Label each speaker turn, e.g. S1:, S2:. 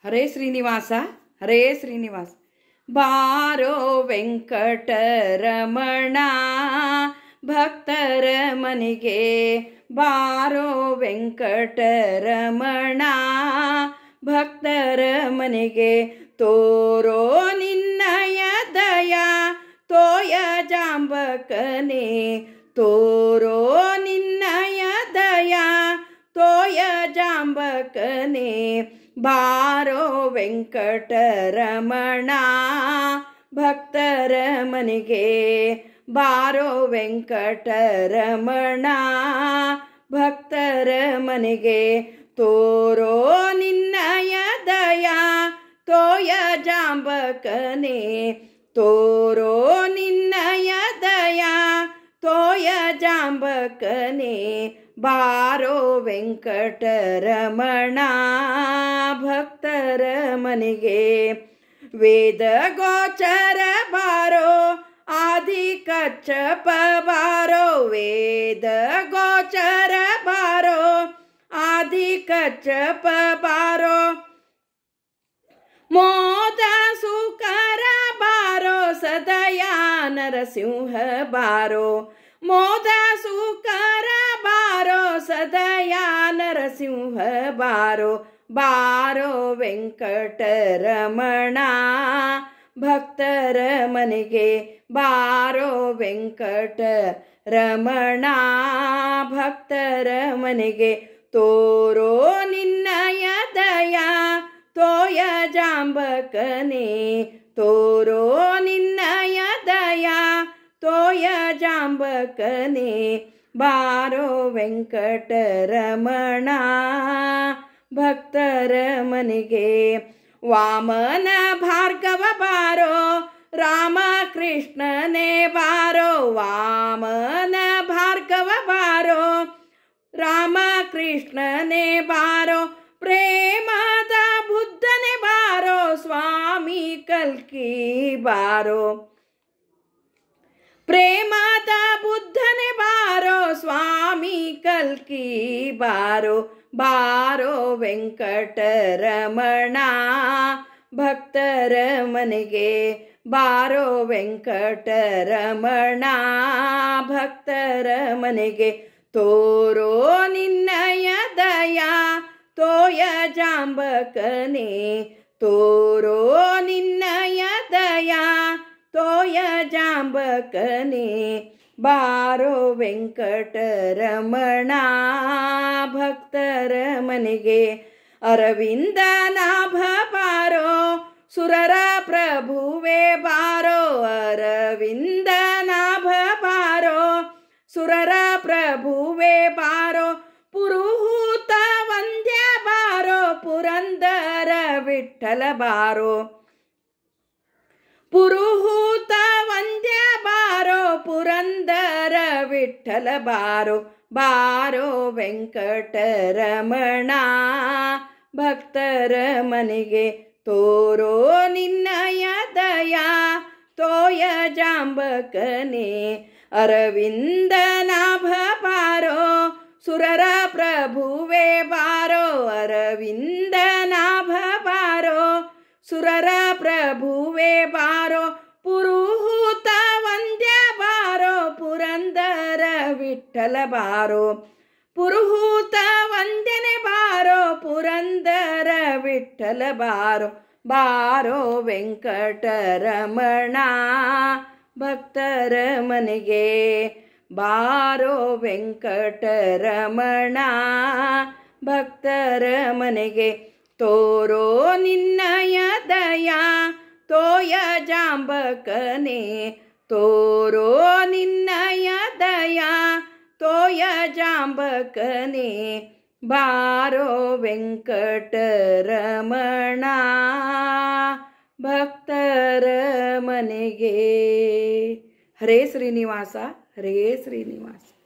S1: ಹರೇ ಶ್ರೀನಿವಾಸ ಹರೇ ಶ್ರೀನಿವಾಸ. ಬಾರೋ ವೆಂಕಟರಮಣ ಭಕ್ತರ ಮನೆಗೆ, ಬಾರೋ ವೆಂಕಟರಮಣ ಭಕ್ತರ ಮನೆಗೆ. ತೋರೋ ನಿನ್ನಯ ದಯ ತೋಯ ಜಾಂಬಕನೆ, ತೋರೋ ನಿನ್ನಯ ದಯ ತೋಯ ಜಾಂಬಕನೆ. ಬಾರೋ ವೆಂಕಟರಮಣ ಭಕ್ತರ ಮನೆಗೆ, ಬಾರೋ ವೆಂಕಟರಮಣ ಭಕ್ತರ ಮನೆಗೆ. ತೋರೋ ನಿನ್ನಯ ದಯ ತೋಯ ಜಾಂಬಕನೆ, ತೋರೋ ನಿನ್ನಯ ದಯ ತೋಯ ಜಾಂಬಕನೆ. ಬಾರೋ ವೆಂಕಟರಮಣ ಭಕ್ತರ ಮನೆಗೆ. ವೇದ ಗೋಚರ ಬಾರೋ ಆದಿ ಕಚ್ಚಪ ಬಾರೋ, ವೇದ ಗೋಚರ ಬಾರೋ ಆದಿ ಕಚ್ಚಪ ಬಾರೋ. ಮೋದ ಸುಕರ ಬಾರೋ ಸದಯ ನರಸಿಂಹ ಬಾರೋ, ಮೋದ ಸುಕರ ಬಾರೋ ಸದಯ ನರಸಿಂಹ ಬಾರೋ. ಬಾರೋ ವೆಂಕಟರಮಣ ಭಕ್ತರ ಮನೆಗೆ, ಬಾರೋ ವೆಂಕಟರಮಣ ಭಕ್ತರ ಮನೆಗೆ. ತೋರೋ ನಿನ್ನಯ ದಯ ತೋಯ ಜಾಂಬಕನೆ, ತೋರೋ ನಿನ್ನಯ ದಯ ತೋಯ ಜಾಂಬಕನೆ. ಬಾರೋ ವೆಂಕಟರಮಣ ಭಕ್ತರ ಮನೆಗೆ. ವಾಮನ ಭಾರ್ಗವ ಬಾರೋ ರಾಮಕೃಷ್ಣನೇ ಬಾರೋ, ವಾಮನ ಭಾರ್ಗವ ಬಾರೋ ರಾಮಕೃಷ್ಣನೇ ಬಾರೋ. ಪ್ರೇಮದ ಬುದ್ಧನೇ ಬಾರೋ ಸ್ವಾಮಿ ಕಲ್ಕಿ ಬಾರೋ, ಪ್ರೇಮದ ಬುದ್ಧನೇ ಬಾರೋ ಸ್ವಾಮಿ ಕಲ್ಕಿ ಬಾರೋ. ಬಾರೋ ವೆಂಕಟರಮಣ ಭಕ್ತರ ಮನೆಗೆ, ಬಾರೋ ವೆಂಕಟರಮಣ ಭಕ್ತರ ಮನೆಗೆ. ತೋರೋ ನಿನ್ನಯ ದಯ ತೋಯ ಜಾಂಬಕನೆ, ತೋರೋ ನಿನ್ನಯ ದಯ ತೋಯ ಜಾಂಬಕನೆ. ಬಾರೋ ವೆಂಕಟರಮಣ ಭಕ್ತರ ಮನೆಗೆ. ಅರವಿಂದ ನಾಭ ಬಾರೋ ಸುರರ ಪ್ರಭುವೆ ಬಾರೋ, ಅರವಿಂದ ನಾಭ ಬಾರೋ ಸುರರ ಪ್ರಭುವೆ ಬಾರೋ. ಪುರುಹೂತ ವಂದ್ಯ ಬಾರೋ ಪುರಂದರ ವಿಠಲ ಬಾರೋ, ಪುರುಹೂತ ವಂದ್ಯ ಬಾರೋ ಪುರಂದರ ವಿಠಲ ಬಾರೋ. ಬಾರೋ ವೆಂಕಟರಮಣ ಭಕ್ತರ ಮನೆಗೆ. ತೋರೋ ನಿನ್ನಯ ದಯ ತೋಯ ಜಾಂಬಕನೆ, ಅರವಿಂದ ನಾಭ ಬಾರೋ ಸುರರ ಪ್ರಭುವೆ ಬಾರೋ, ಅರವಿಂದ ನಾಭ ಬಾರೋ ಸುರರ ಪ್ರಭುವೆ ಬಾರೋ. ಪುರುಹೂತ ವಂದ್ಯ ಬಾರೋ ಪುರಂದರ ವಿಠಲ ಬಾರೋ, ಪುರುಹೂತ ವಂದ್ಯನೆ ಬಾರೋ ಪುರಂದರ ವಿಠಲ ಬಾರೋ. ಬಾರೋ ವೆಂಕಟರಮಣ ಭಕ್ತರ ಮನೆಗೆ, ಬಾರೋ ವೆಂಕಟರಮಣ ಭಕ್ತರ ಮನೆಗೆ. ತೋರೋ ನಿನ್ನಯ ದಯ ತೋಯ ಜಾಂಬಕನೆ, ತೋರೋ ನಿನ್ನಯ ದಯ ತೋಯ ಜಾಂಬಕನೆ. ಬಾರೋ ವೆಂಕಟರಮಣ ಭಕ್ತರ ಮನೆಗೆ. ಹರೇ ಶ್ರೀನಿವಾಸ ಹರೇ ಶ್ರೀನಿವಾಸ.